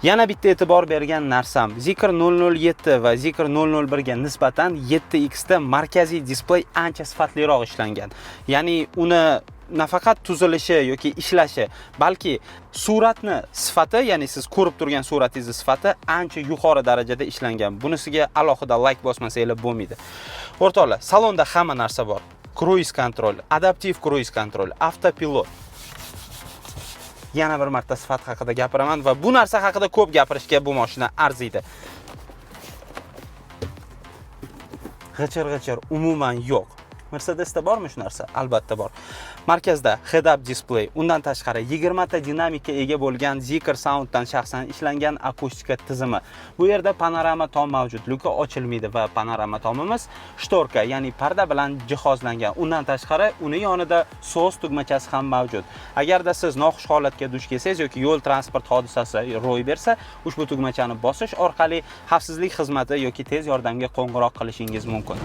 Yana bitta e'tibor bergan narsam, Zikr 007 va Zikr 001 ga nisbatan 7X da markaziy displey ancha sifatliroq ishlangan. Ya'ni uni nafaqat tuzilishi yoki ishlashi, balki suratni sifati, ya'ni siz ko'rib turgan suratingiz sifati ancha yuqori darajada ishlangan. Bunisiga alohida like bosmasanglar bo'lmaydi. O'rtoqlar, salonda hamma narsa bor. Cruise control, adaptive cruise control, avtopilot. Yana bir marta sifat haqida gapiraman va bu narsa haqida ko'p gapirishga bu mashina arziydi. G'achir umuman yo'q. Mercedesda bormi shu narsa? Albatta bor. Markazda head-up display, undan tashqari 20 ta dinamika ega bo'lgan Zikr Sounddan shaxsan ishlangan akustika tizimi. Bu yerda panorama tom mavjud, luka ochilmaydi va panorama tomimiz shtorka, ya'ni parda bilan jihozlangan. Undan tashqari uni yonida SOS tugmachasi ham mavjud. Agarda siz noxush holatga duch kelsangiz yoki yo'l transport hodisasi ro'y bersa, ushbu tugmachani bosish orqali xavfsizlik xizmati yoki tez yordamga qo'ng'iroq qilishingiz mumkin.